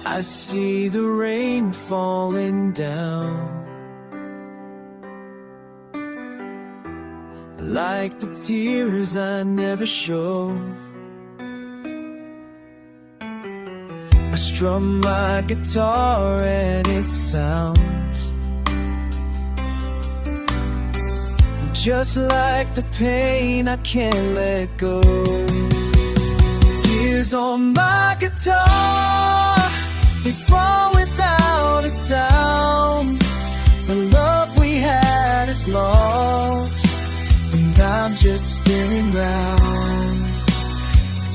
I see the rain falling down, like the tears I never showed. I strum my guitar and it sounds just like the pain I can't let go. Tears on my guitar, they fall without a sound. The love we had is lost, and I'm just spinning round.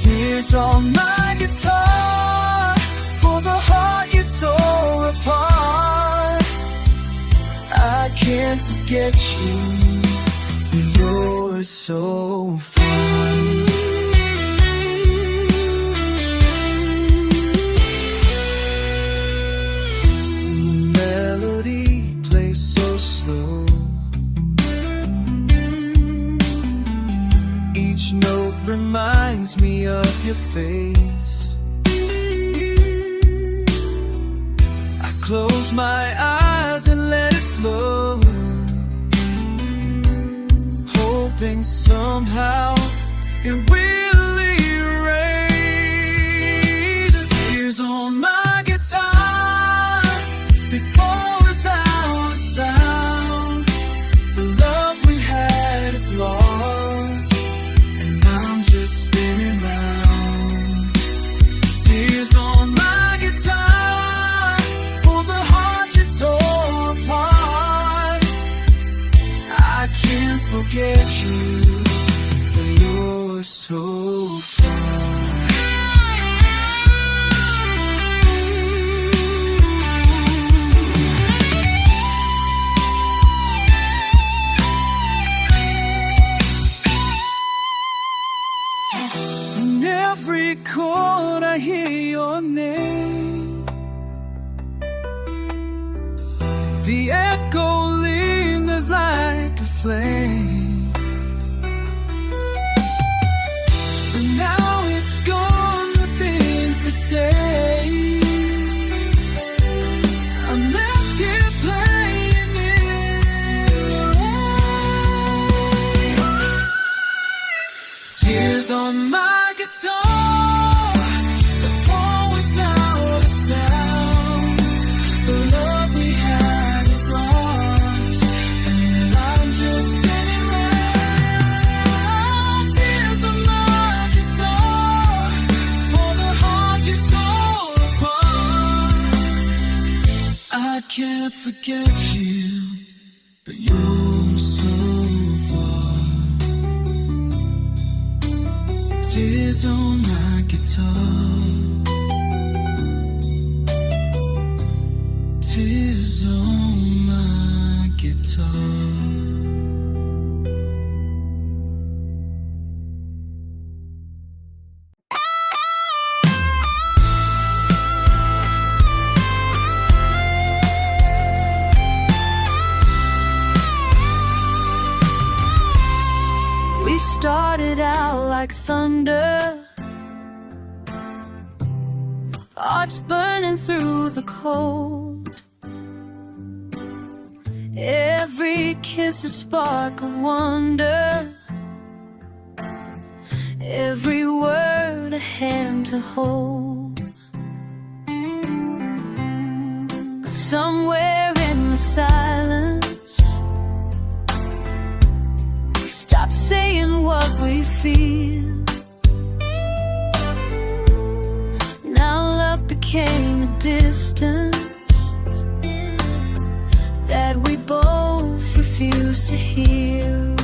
Tears on my guitar, for the heart you tore apart. I can't forget you, but you're so fine. Melody plays so slow, each note reminds me of your face. I close my eyes and let it flow, hoping somehow it will erase the tears on my guitar. They fall without a sound. The love we had is lost, and I'm just spinning round. Tears on my guitar, for the heart you tore apart. I can't forget you, but you're so far. In every chord I hear your name, the echo lingers like a flame. But now it's gone, the things they say. I'm left here playing in the rain. Tears on my guitar, they fall without a sound. The love we had is lost, and I'm just spinning round. Tears on my guitar, for the heart you tore apart. I can't forget you, but you're so far. Tears on my guitar, tears on my guitar. We started out like thunder, hearts burning through the cold. Every kiss a spark of wonder, every word a hand to hold. But somewhere in the silence, we stopped saying what we feel. Now love became a distance that we both refuse to heal.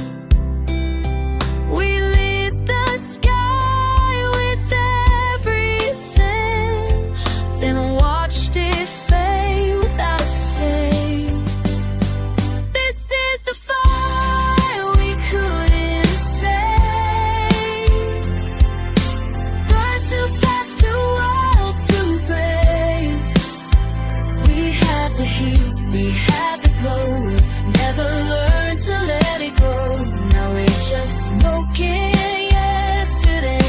We lit the sky with everything, then watched it fade without a flame. This is the fire we couldn't save. Burn too fast, too wild, too brave. We had the heat, we had the glow, never learned to let it go. Now we're just smoking yesterday,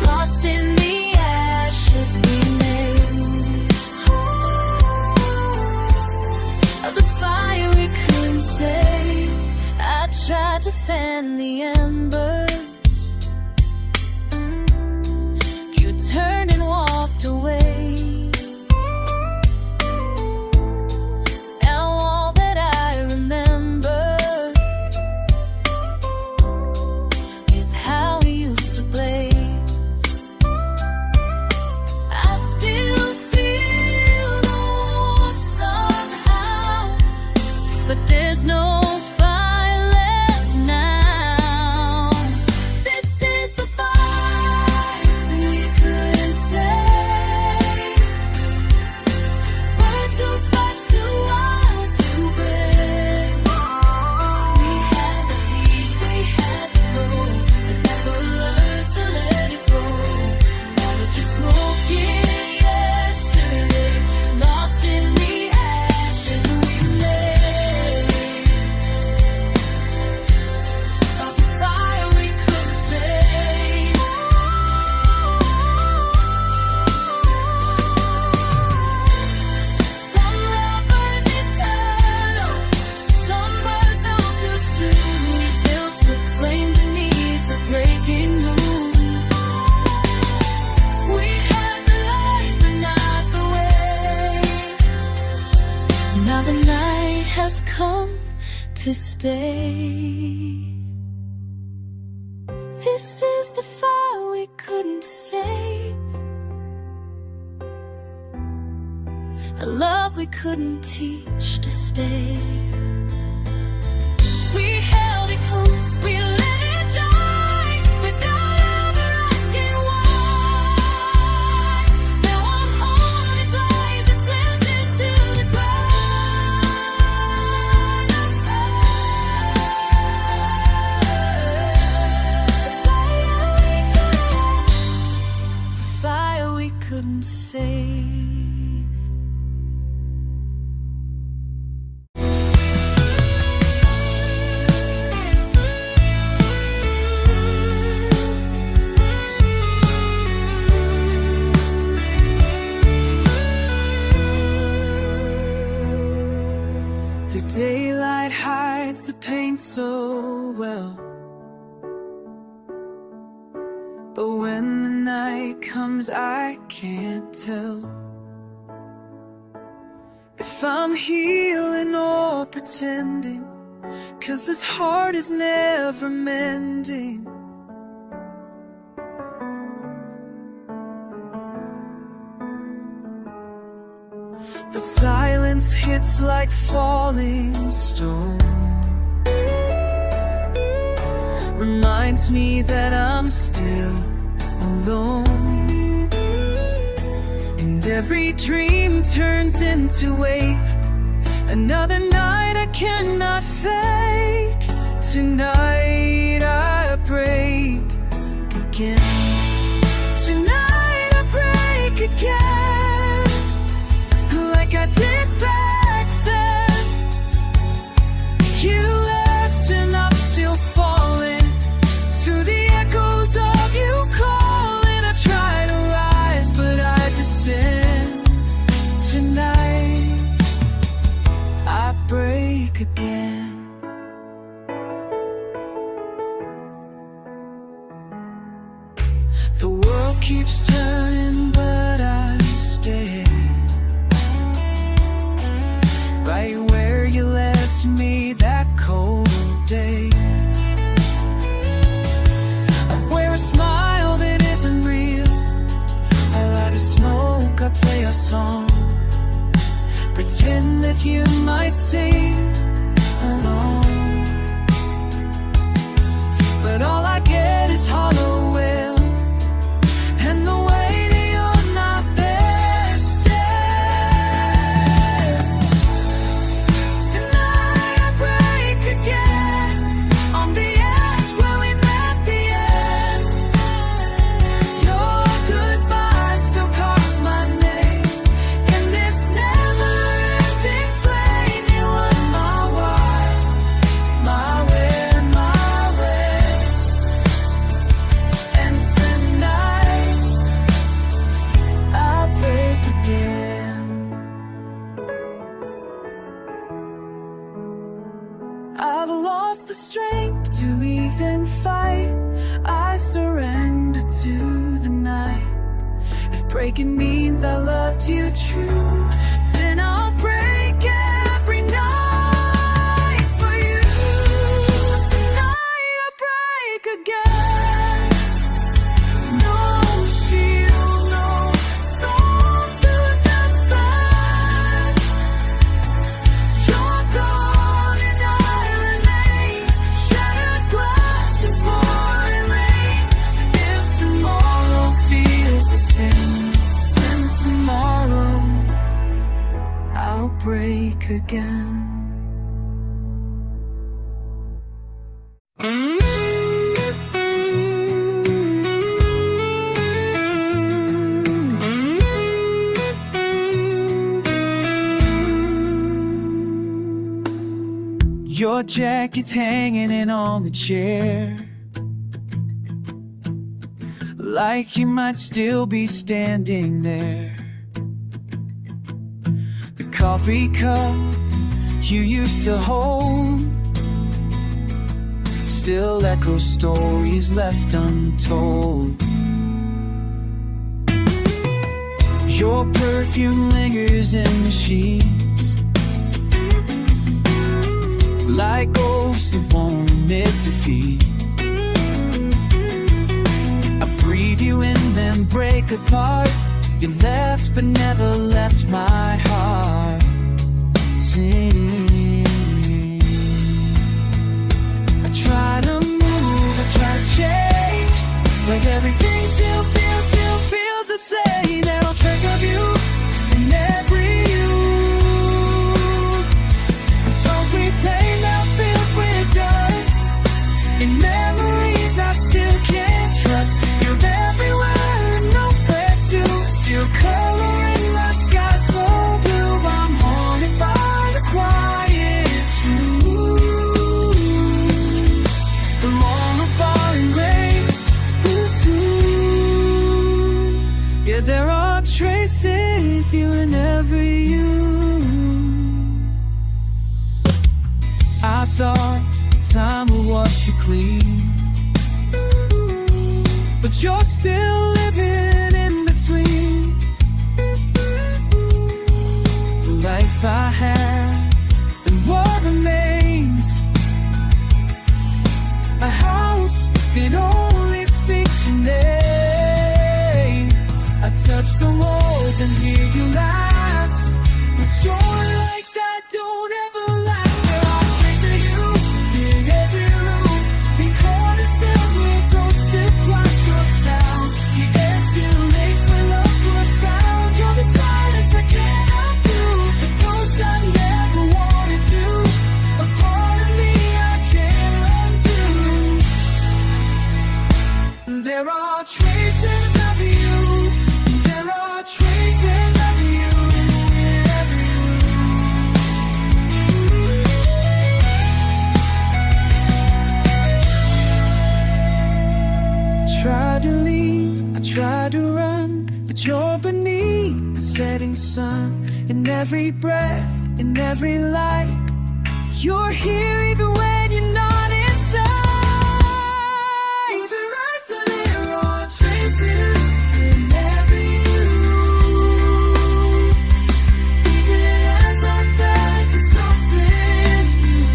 lost in the ashes we made. has come to stay. This is the fire we couldn't save, a love we couldn't teach to stay. We held it close, we let it die, without ever asking why. Now I'm haunted by it, slipped into the ground. The fire we couldn't save. Daylight hides the pain so well, but when the night comes I can't tell if I'm healing or pretending, 'cause this heart is never mending. The silence hits like falling stone, reminds me that I'm still alone, and every dream turns into wake. Another night I cannot fake. Tonight I break again. Tonight I break again, like I did back then. You left and I'm still falling through the echoes of you calling. I try to rise, but I descend. Tonight I break again. The world keeps turning, but I stay right where you left me that cold day. I wear a smile that isn't real, I light a smoke, I play a song, pretend that you might sing along, but all I get is hollow wail, and the way that you're not there still. Tonight I break again, on the edge where we met the end. Your goodbye still carves my name in this never-ending flame. You are my why, my where, my way. And tonight I break again. I've lost the strength to even fight. I surrender to the night. If breaking means I loved you true, then I'll break every night for you. Tonight I break again. No shield, no soul to defend. You're gone and I remain, shattered glass and pouring rain. If tomorrow feels the same, then tomorrow I'll break again. Your jacket's hanging in on the chair, like you might still be standing there. The coffee cup you used to hold still echoes stories left untold. Your perfume lingers in the sheets, like ghosts that won't admit defeat. I breathe you in, then break apart. You left but never left my heart. I try to move, I try to change, but everything still feels the same. There are traces of you in every you, and songs we play now filled with dust. In memories I still can't trust. You're everywhere and nowhere to. Still coloring the sky so blue. I'm haunted by the quiet truth. Along the falling rain. Yeah, there are traces of you in every you. I thought time would wash you clean, but you're still living in between. The life I had and what remains. A house that only speaks your name. I touch the walls and hear you laugh, but joy like that don't ever last. There are traces of you in every room, in corners filled with those that twice your sound. The air still aches when love was found. You're the silence I can't undo, the ghost I never wanted to. A part of me I can't undo. There are traces of you. There are traces of you in every room. Tried to leave, I tried to run, but you're beneath the setting sun. In every breath, in every light, you're here even when you're not inside. There are traces in every you. Even as I'm back for something new.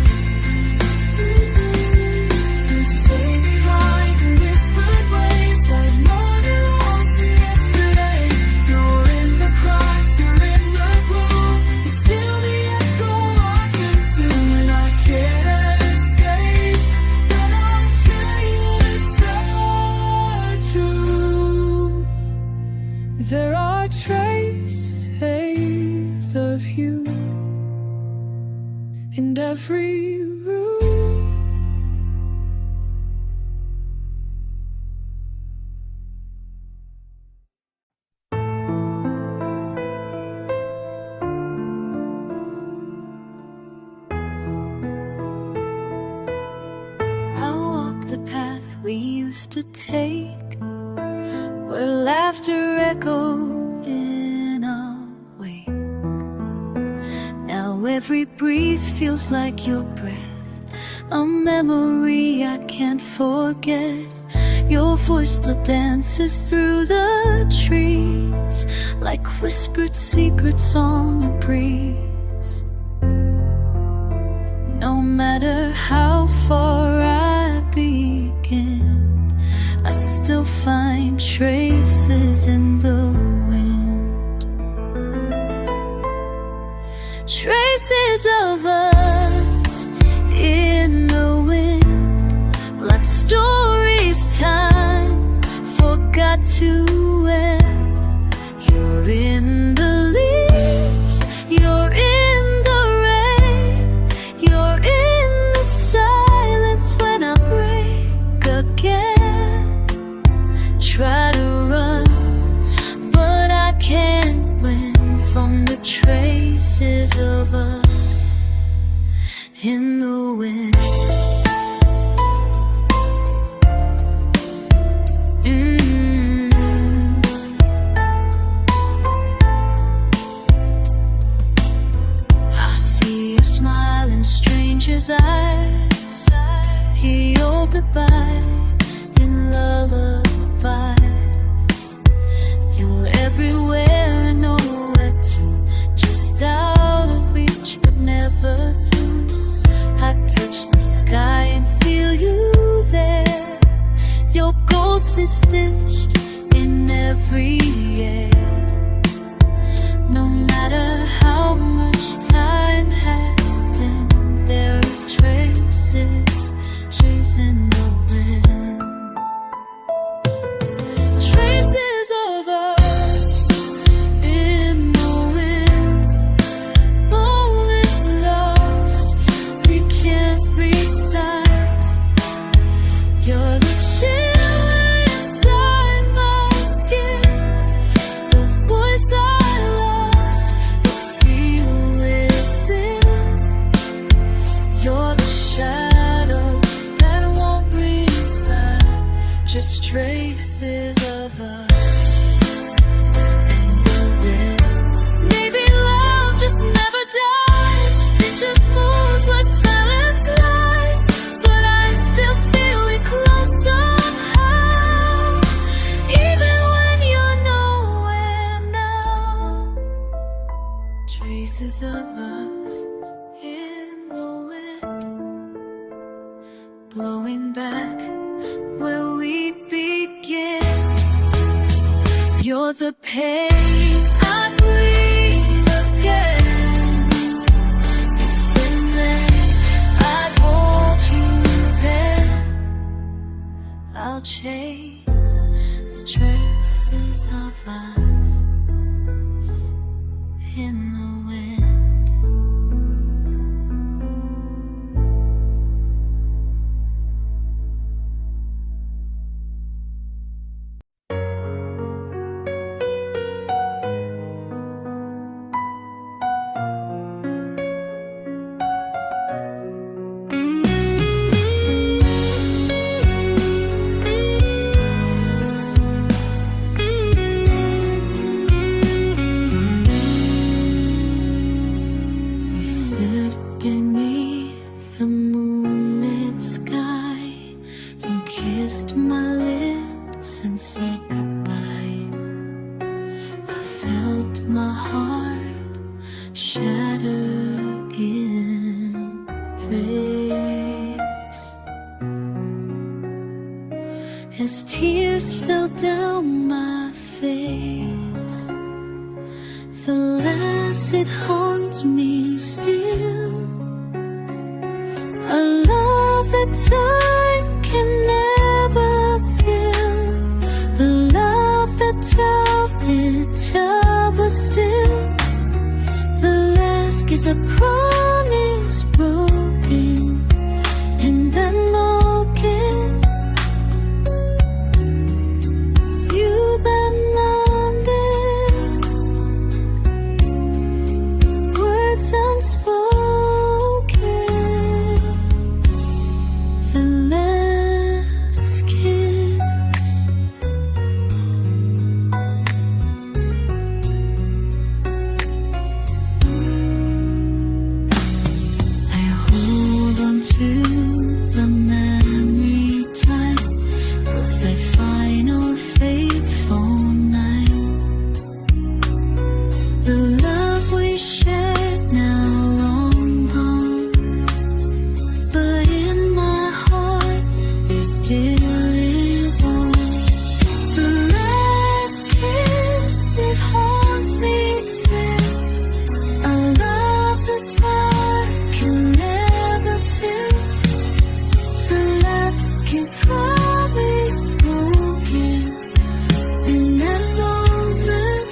You stay behind the whispered ways like morning lost in yesterday. You're in the cracks, you're in the gloom. You're still the echo I can see when I can't escape. But I'll tell you the truth. There are traces of you in every room. I'll walk the path we used to take, where laughter echoed in our wake. Now every breeze feels like your breath, a memory I can't forget. Your voice still dances through the trees, like whispered secrets on the breeze. No matter how far I begin, I still find traces in the wind. Traces of us in the wind, like stories time forgot to end. You're in the leaves, you're in the rain, you're in the silence when I break again. Try to run, but I can't win from the traces of us in the wind. I see your smile in strangers' eyes, hear your goodbye in lullabies. You're everywhere and nowhere too, just out of reach but never through. I touch past is stitched in every air. No matter how much time has, then there is traces in the wind. Traces of us in the wind. Moments lost, we can't recite. You're the chill inside my skin, the voice I lost, the feel within. You're the shadow that won't reside, just traces of us in the wind. Maybe love just never dies, it just moves where silence lies. But I still feel it close somehow, even when you're nowhere now. Traces of us in the wind, blowing back where we begin. You're the pain I breathe again. If and then I'd hold you, then I'll chase the traces of us in the wind. We sit beneath the moonlit sky. You kissed my lips and said goodbye. I felt my heart shatter in place as tears fell down my face. The last, it haunts me still. A love that time can never fill. The love that time ever still. The last is a promise broken and then broken. You been words unspoken. The last kiss. I hold on to the memory tight of that final fateful night. The love we shared now long gone, but in my heart you still live on. The last kiss, it haunts me still. A love that time can never fill. The last can promise broken in that moment.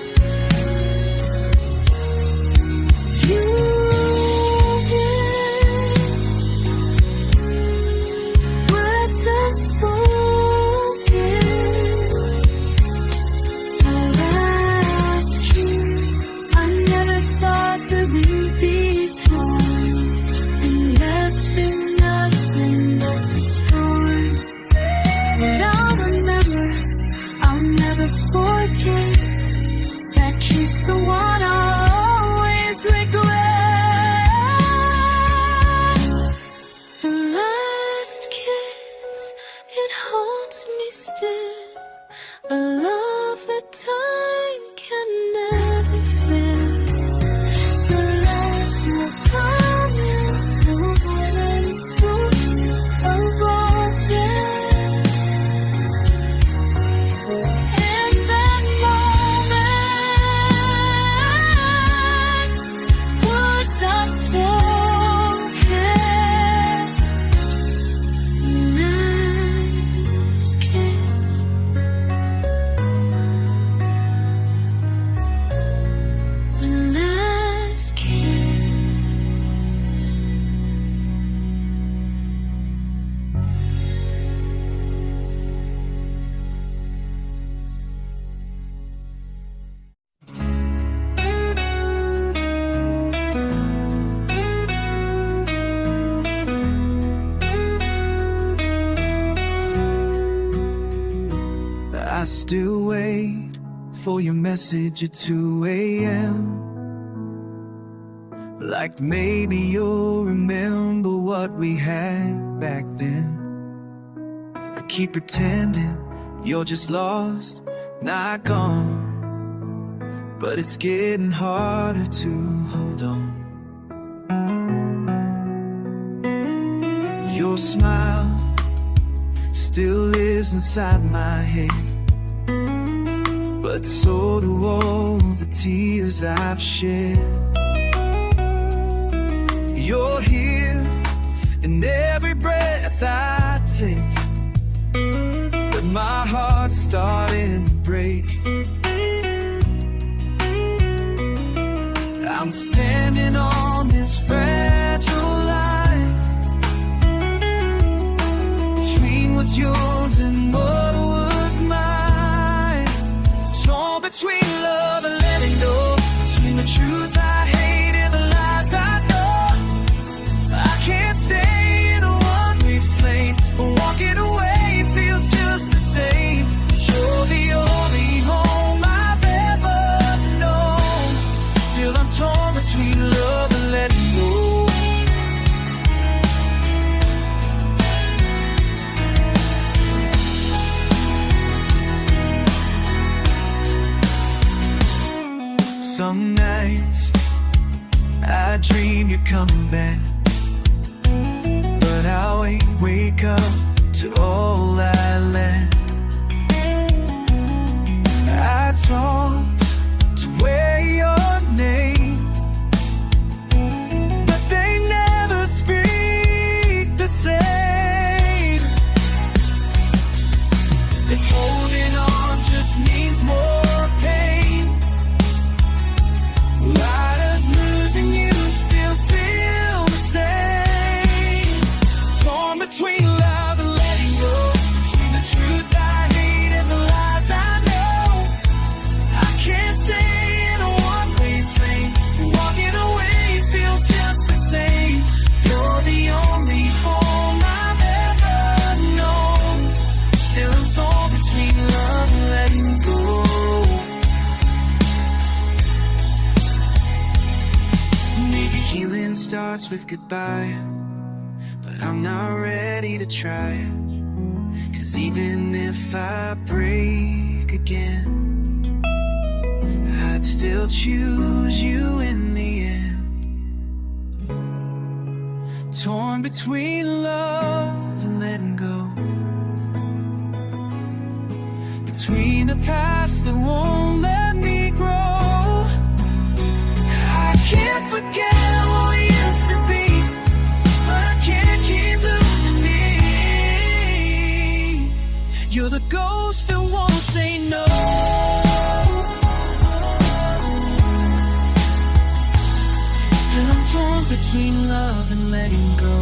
for your message at 2 a.m. Like maybe you'll remember what we had back then. I keep pretending you're just lost, not gone, but it's getting harder to hold on. Your smile still lives inside my head, but so do all the tears I've shed. You're here in every breath I take, but my heart's starting to break. I'm standing on this fragile line between what's yours and what was mine. Torn between love and letting go, between the truth I hate and the lies I know. I can't stay in a one-way flame, but walking away feels just the same. You're the only home I've ever known. Still I'm torn between love and letting go. Some nights I dream you're coming back, but I wake up to all I lack. I talked to wear your name, but they never speak the same. If holding on just means more pain, why does losing you still feel the same? Torn between love and letting go, between the truth I hate and the lies I know. I can't stay in a one-way flame, walking away feels just the same. You're the only home I've ever known. Still I'm torn between love and letting go. Maybe healing starts with goodbye, but I'm not ready to try. 'Cause even if I break again, I'd still choose you in the end. Torn between love and letting go, between the past that won't let me grow. I can't forget what we used to be, but I can't keep losing me. You're the ghost that won't say no. Still I'm torn between love and letting go.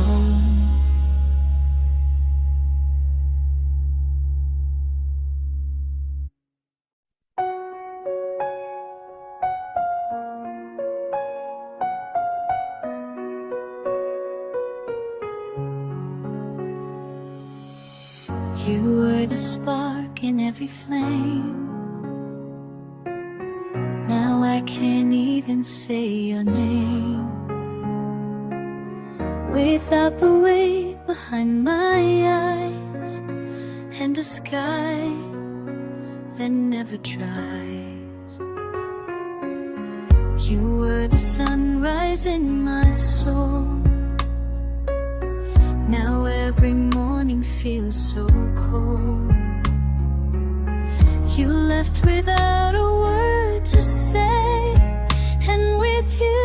You were the spark in every flame. Now I can't even say your name. Without the weight behind my eyes, and a sky that never dries. You were the sunrise in my soul. Now every morning feels so cold. You left without a word to say, and with you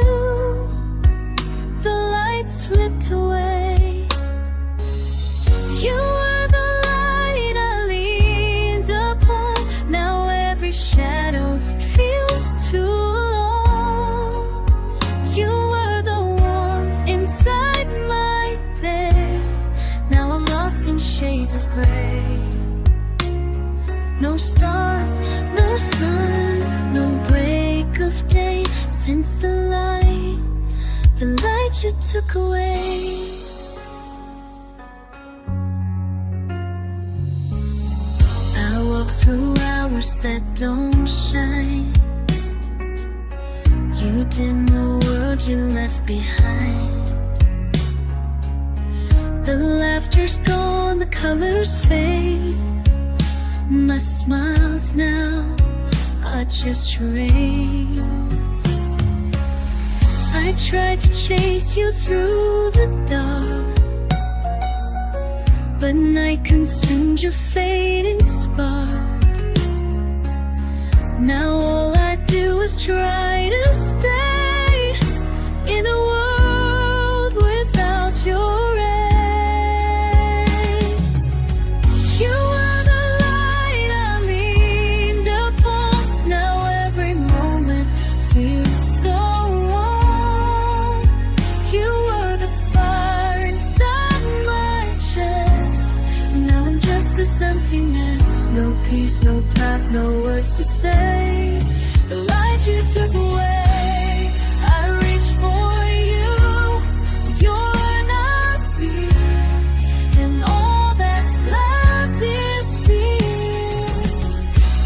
the light slipped away. You were the light I leaned upon. Now every shadow feels too long. You were the warmth inside my day. Now I'm lost in shades of gray. No stars, no sun, no break of day. Since the light you took away. I walk through hours that don't shine. You dim the world you left behind. The laughter's gone, the colors fade. My smiles now are just rains. I tried to chase you through the dark, but night consumed your fading spark. Now all I do is try to stay in a world without your ray. You were the light I leaned upon. Now every moment feels so wrong. You were the fire inside my chest. Now I'm just this emptiness. No peace, no path, no words to say. The light you took away, I reach for you. You're not here, and all that's left is fear.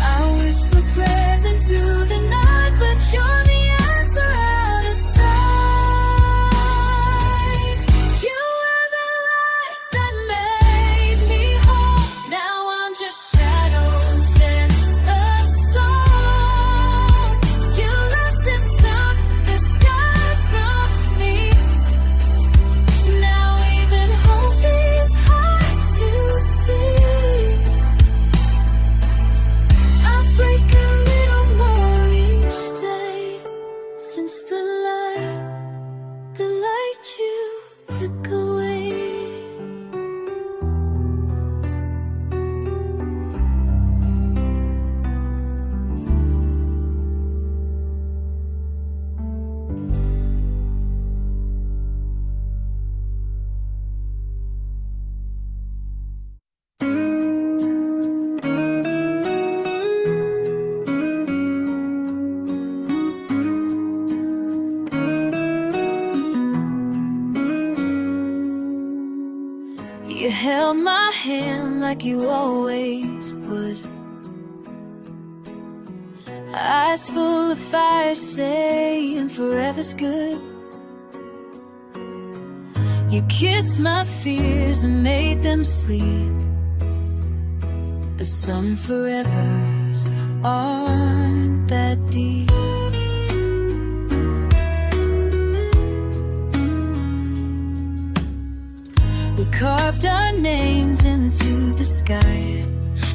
I whisper prayers into the night, but you're the answer out of sight. You were the light that made me whole. Now I'm just shadows and a song. You left and took the sky from me. Now even hope is hard to see. I break a little more each day since the light you took away. You held my hand like you always would. Eyes full of fire saying forever's good. You kissed my fears and made them sleep. But some forevers aren't that deep. We carved our names into the sky,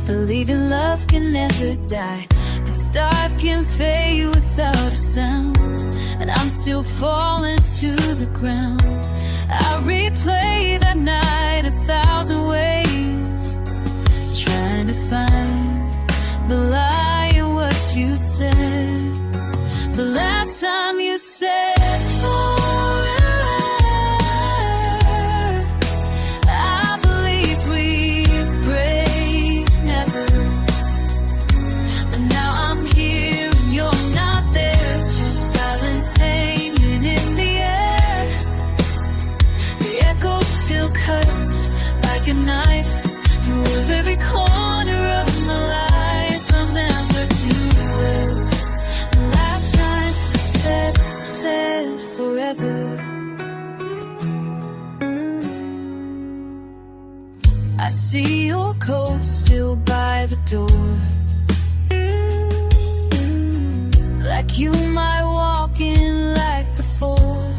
believing love can never die. But stars can fade without a sound, and I'm still falling to the ground. I replay that night 1,000 ways, trying to find the lie in what you said. The last time you said forever, I believe we'd break never. But now I'm here and you're not there, just silence hanging in the air. The echo still cuts like a knife through every corner of my life. Remember too well the last time I said forever. I see your coat still by the door, like you might walk in like before.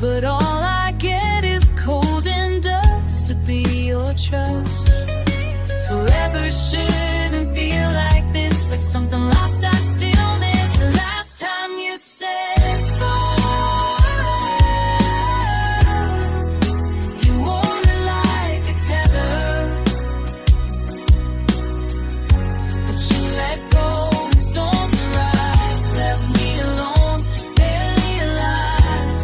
But all I get is cold and dust to be your trust. Forever shouldn't feel like this, like something lost I still miss. The last time you said you wore me like a tether, but you let go and storms arrived, left me alone, barely alive.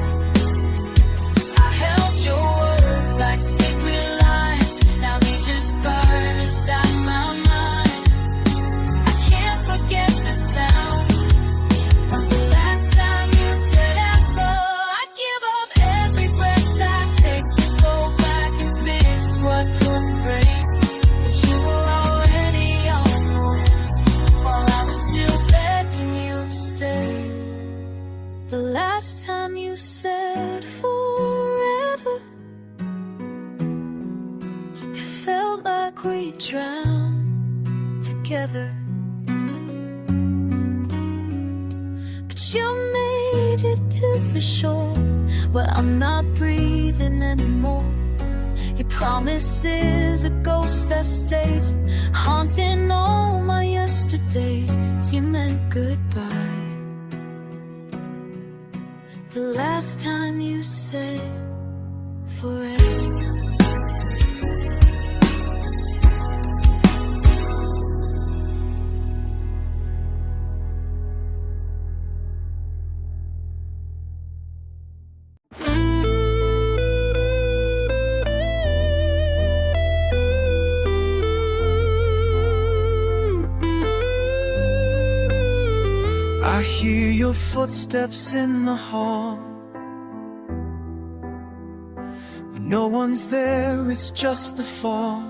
I held your words like sacred lines, now they just burn inside my mind. I can't forget the last time you said forever? It felt like we drowned together, but you made it to the shore where I'm not breathing anymore. Your promise is a ghost that stays, haunting all my yesterdays. You meant goodbye the last time you said forever. I hear your footsteps in the hall, but no one's there, it's just a fall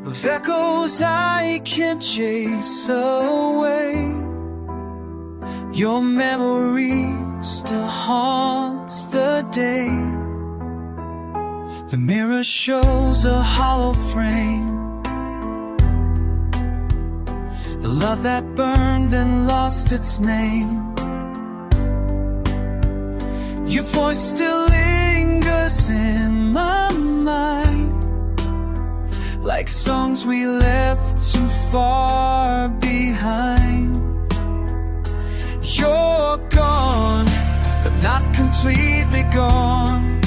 of echoes I can't chase away. Your memory still haunts the day. The mirror shows a hollow frame, the love that burned and lost its name. Your voice still lingers in my mind, like songs we left too far behind. You're gone, but not completely gone.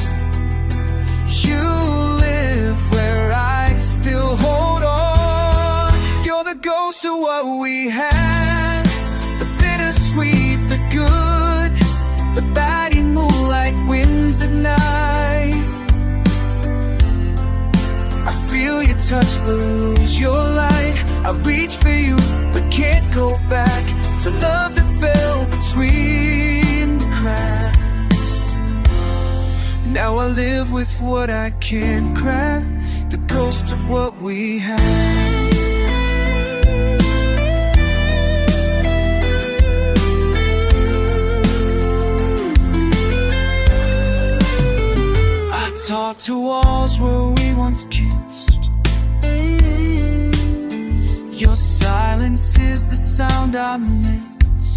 You live where I still hold on. You're the ghost of what we had, the bittersweet, the good, the bad in moonlight winds at night. I feel your touch but lose your light. I reach for you but can't go back to love that fell between the cracks. Now I live with what I can't crack, the ghost of what we had. Talk to walls where we once kissed. Your silence is the sound I miss.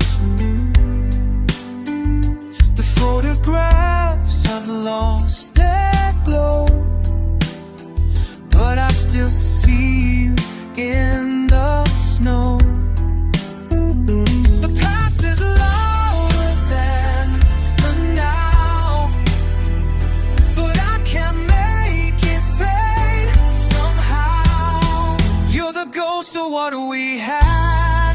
The photographs have lost their glow, but I still see you in the snow. The past is louder than the now, but I can't make it fade somehow. You're the ghost of what we had,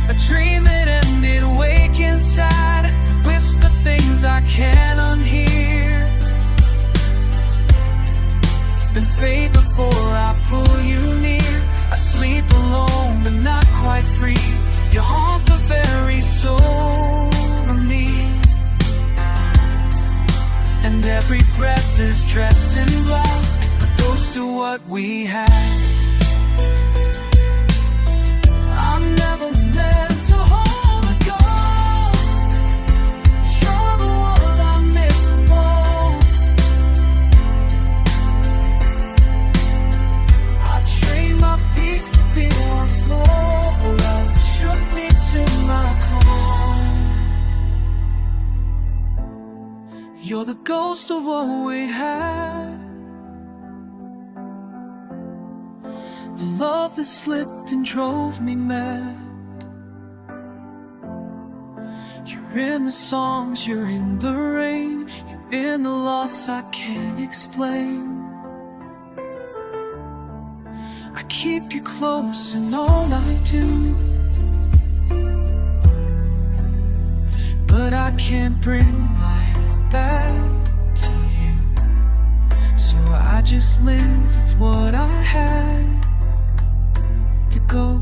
a dream that ended wake inside. Whisper things I can't unhear, then fade before I pull you near. I sleep alone but not quite free. You haunt the very soul of me, and every breath is dressed in black, a ghost of what we had. I'm never meant to hold a ghost. You're the one I miss the most. I trade my peace to feel once more. Love shook me to my core. You're the ghost of what we had, the love that slipped and drove me mad. You're in the songs, you're in the rain, you're in the loss I can't explain. I keep you close in all I do, but I can't bring life back to you. So I just live with what I had to go.